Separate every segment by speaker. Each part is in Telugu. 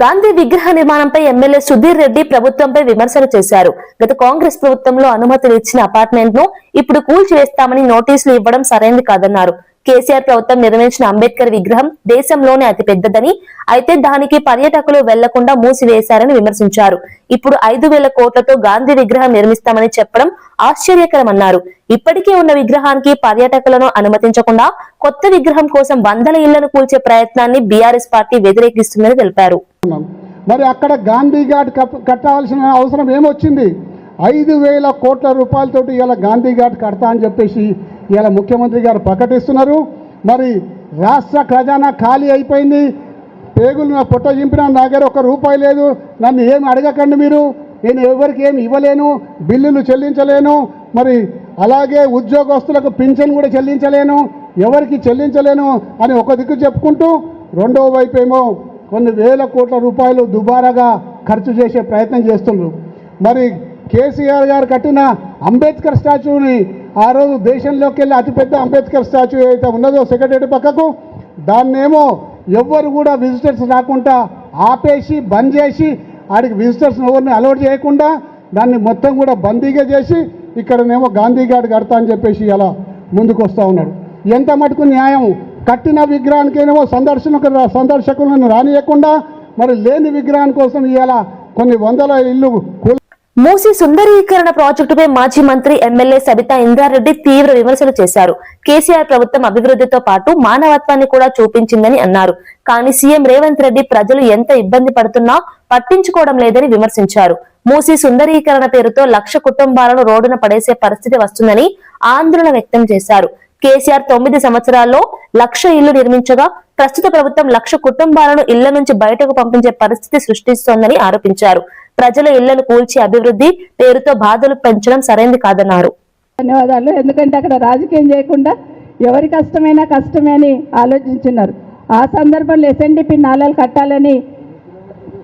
Speaker 1: గాంధీ విగ్రహ నిర్మాణంపై ఎమ్మెల్యే సుధీర్ రెడ్డి ప్రభుత్వంపై విమర్శలు చేశారు. గత కాంగ్రెస్ ప్రభుత్వంలో అనుమతులు ఇచ్చిన అపార్ట్మెంట్ ను ఇప్పుడు కూల్చివేస్తామని నోటీసులు ఇవ్వడం సరైంది కాదన్నారు. కేసీఆర్ ప్రభుత్వం నిర్మించిన అంబేద్కర్ విగ్రహం దేశంలోనే అతి పెద్దదని, అయితే దానికి పర్యాటకులు వెళ్లకుండా మూసివేశారని విమర్శించారు. ఇప్పుడు 5,000 కోట్లతో గాంధీ విగ్రహం నిర్మిస్తామని చెప్పడం ఆశ్చర్యకరమన్నారు. ఇప్పటికే ఉన్న విగ్రహానికి పర్యాటకులను అనుమతించకుండా కొత్త విగ్రహం కోసం వందల ఇళ్లను కూల్చే ప్రయత్నాన్ని బీఆర్ఎస్ పార్టీ వ్యతిరేకిస్తుందని తెలిపారు.
Speaker 2: మరి అక్కడ గాంధీ ఘాట్ కట్టాల్సిన అవసరం ఏమొచ్చింది? 5,000 కోట్ల రూపాయలతోటి ఇలా గాంధీ ఘాట్ కడతా అని చెప్పేసి ఇలా ముఖ్యమంత్రి గారు ప్రకటిస్తున్నారు. మరి రాష్ట్ర ఖజానా ఖాళీ అయిపోయింది. పేగులు పొట్ట చింపిన నా దగ్గర ₹1 లేదు. నన్ను ఏమి అడగకండి మీరు, నేను ఎవరికి ఏమి ఇవ్వలేను, బిల్లులు చెల్లించలేను, మరి అలాగే ఉద్యోగస్తులకు పింఛన్ కూడా చెల్లించలేను, ఎవరికి చెల్లించలేను అని ఒక దిక్కు చెప్పుకుంటూ రెండో వైపు ఏమో కొన్ని వేల కోట్ల రూపాయలు దుబారాగా ఖర్చు చేసే ప్రయత్నం చేస్తున్నారు. మరి కేసీఆర్ గారు కట్టిన అంబేద్కర్ స్టాచ్యూని ఆ రోజు దేశంలోకి వెళ్ళి అతిపెద్ద అంబేద్కర్ స్టాచ్యూ అయితే ఉన్నదో సెక్రటరీ పక్కకు, దాన్నేమో ఎవ్వరు కూడా విజిటర్స్ రాకుండా ఆపేసి బంద్ చేసి ఆడికి విజిటర్స్ ఎవరిని అలౌట్ చేయకుండా దాన్ని మొత్తం కూడా బందీగా చేసి ఇక్కడనేమో గాంధీ ఘాట్ కడతా అని చెప్పేసి అలా ముందుకు వస్తూ ఉన్నాడు. ఎంత మటుకు న్యాయం? కట్టిన విగ్రహానికేమో సందర్శకులను రానియకుండా మరి లేని విగ్రహం కోసం ఇవాళ కొన్ని వందల ఇల్లు.
Speaker 1: మూసీ సుందరీకరణ ప్రాజెక్టుపై మాజీ మంత్రి ఎమ్మెల్యే సబితా ఇంద్రారెడ్డి తీవ్ర విమర్శలు చేశారు. కేసీఆర్ ప్రభుత్వం అభివృద్ధితో పాటు మానవత్వాన్ని కూడా చూపించిందని అన్నారు. కానీ సీఎం రేవంత్ రెడ్డి ప్రజలు ఎంత ఇబ్బంది పడుతున్నా పట్టించుకోవడం లేదని విమర్శించారు. మూసీ సుందరీకరణ పేరుతో 1,00,000 కుటుంబాలను రోడ్డున పడేసే పరిస్థితి వస్తుందని ఆందోళన వ్యక్తం చేశారు. కేసీఆర్ 9 సంవత్సరాల్లో 1,00,000 ఇళ్లు నిర్మించగా ప్రస్తుత ప్రభుత్వం 1,00,000 కుటుంబాలను ఇళ్ల నుంచి బయటకు పంపించే పరిస్థితి సృష్టిస్తోందని ఆరోపించారు. ప్రజల ఇళ్లను కూల్చి అభివృద్ధి పేరుతో బాధలు పెంచడం సరైంది కాదన్నారు.
Speaker 3: ధన్యవాదాలు. ఎందుకంటే అక్కడ రాజకీయం చేయకుండా ఎవరి కష్టమైనా కష్టమే అని ఆలోచించున్నారు. ఆ సందర్భంలో ఎస్ఎన్డిపి నాలాలు కట్టాలని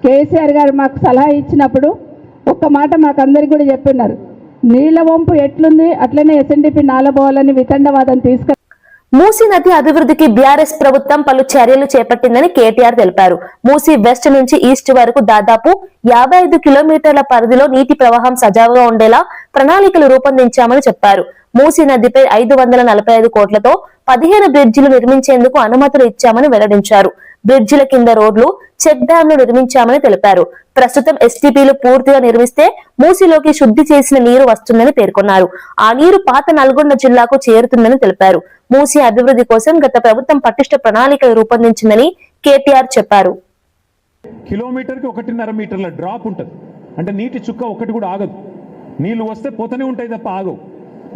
Speaker 3: కేసీఆర్ గారు మాకు సలహా ఇచ్చినప్పుడు ఒక్క మాట మాకు అందరికి కూడా చెప్పున్నారు. నీళ్ల వంపు ఎట్లుంది అట్లనే ఎస్ఎన్డిపి నాల పోవాలని వితండవాదం తీసుకు
Speaker 1: మూసీ నది అభివృద్ధికి బీఆర్ఎస్ ప్రభుత్వం పలు చర్యలు చేపట్టిందని కేటీఆర్ తెలిపారు. మూసీ వెస్ట్ నుంచి ఈస్ట్ వరకు దాదాపు 55 కిలోమీటర్ల పరిధిలో నీటి ప్రవాహం సజావుగా ఉండేలా ప్రణాళికలు రూపొందించామని చెప్పారు. మూసీ నదిపై 545 కోట్లతో 15 బ్రిడ్జిలు నిర్మించేందుకు అనుమతులు ఇచ్చామని వెల్లడించారు. బ్రిడ్జిల కింద రోడ్లు, చెక్ డ్యాంలు నిర్మించామని తెలిపారు. ప్రస్తుతం ఎస్టీపీలు పూర్తిగా నిర్మిస్తే మూసీలోకి శుద్ధి చేసిన నీరు వస్తుందని పేర్కొన్నారు. ఆ నీరు పాత నల్గొండ జిల్లాకు చేరుతుందని తెలిపారు. మూసీ అభివృద్ధి కోసం గత ప్రభుత్వం పటిష్ట ప్రణాళికలు రూపొందించిందని కేటీఆర్ చెప్పారు.
Speaker 4: కిలోమీటర్కి 1.5 మీటర్ల డ్రాప్ ఉంటుంది. అంటే నీటి చుక్క ఒకటి కూడా ఆగదు. నీళ్లు వస్తే పోతూనే ఉంటాయి తప్ప ఆగవు.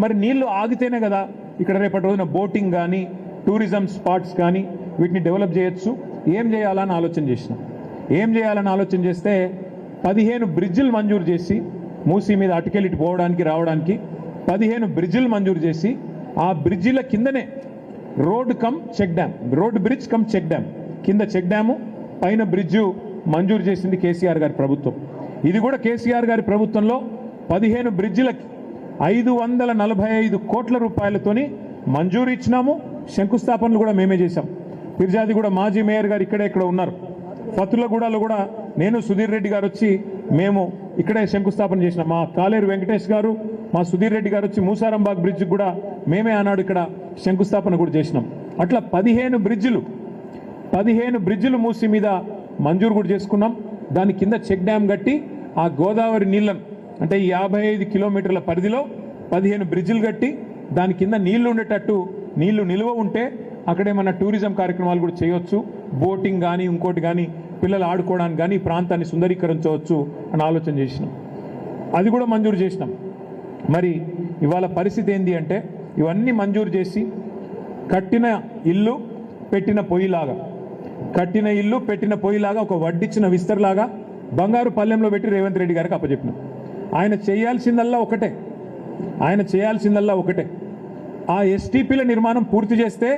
Speaker 4: మరి నీళ్లు ఆగితేనే కదా ఇక్కడ రేపటి రోజున బోటింగ్ కానీ టూరిజం స్పాట్స్ కానీ వీటిని డెవలప్ చేయొచ్చు. ఏం చేయాలని ఆలోచన చేసినాం. ఏం చేయాలని ఆలోచన చేస్తే 15 బ్రిడ్జిలు మంజూరు చేసి మూసీ మీద అటుకెళ్ళి పోవడానికి రావడానికి 15 బ్రిడ్జిలు మంజూరు చేసి ఆ బ్రిడ్జిల కిందనే road cum check dam, road bridge cum check dam, కింద చెక్ డ్యాము పైన బ్రిడ్జు మంజూరు చేసింది కేసీఆర్ గారి ప్రభుత్వం. ఇది కూడా కేసీఆర్ గారి ప్రభుత్వంలో 15 బ్రిడ్జిలకి 545 కోట్ల రూపాయలతోని మంజూరు ఇచ్చినాము. శంకుస్థాపనలు కూడా మేమే చేశాం. ఫిర్జాది కూడా మాజీ మేయర్ గారు ఇక్కడే ఇక్కడ ఉన్నారు. ఫతులగూడలో కూడా నేను సుధీర్ రెడ్డి గారు వచ్చి మేము ఇక్కడే శంకుస్థాపన చేసినాం. మా కాలేరు వెంకటేష్ గారు, మా సుధీర్ రెడ్డి గారు వచ్చి మూసారంబాగ్ బ్రిడ్జ్ కూడా మేమే ఆనాడు ఇక్కడ శంకుస్థాపన కూడా చేసినాం. అట్లా 15 బ్రిడ్జిలు మూసి మీద మంజూరు కూడా చేసుకున్నాం. దాని కింద చెక్ డ్యామ్ కట్టి ఆ గోదావరి నీళ్ళను అంటే 55 కిలోమీటర్ల పరిధిలో 15 బ్రిడ్జిలు కట్టి దాని కింద నీళ్లు ఉండేటట్టు, నీళ్లు నిల్వ ఉంటే అక్కడేమన్నా టూరిజం కార్యక్రమాలు కూడా చేయొచ్చు. బోటింగ్ కానీ ఇంకోటి కానీ పిల్లలు ఆడుకోవడానికి కానీ ప్రాంతాన్ని సుందరీకరించవచ్చు అని ఆలోచన చేసినాం. అది కూడా మంజూరు చేసినాం. మరి ఇవాళ పరిస్థితి ఏంటి అంటే ఇవన్నీ మంజూరు చేసి కట్టిన ఇల్లు పెట్టిన పొయ్యిలాగా ఒక వడ్డిచ్చిన విస్తరలాగా బంగారు పల్లెంలో పెట్టి రేవంత్ రెడ్డి గారికి అప్పచెప్పినాం. ఆయన చేయాల్సిందల్లా ఒకటే, ఆ ఎస్టీపీల నిర్మాణం పూర్తి చేస్తే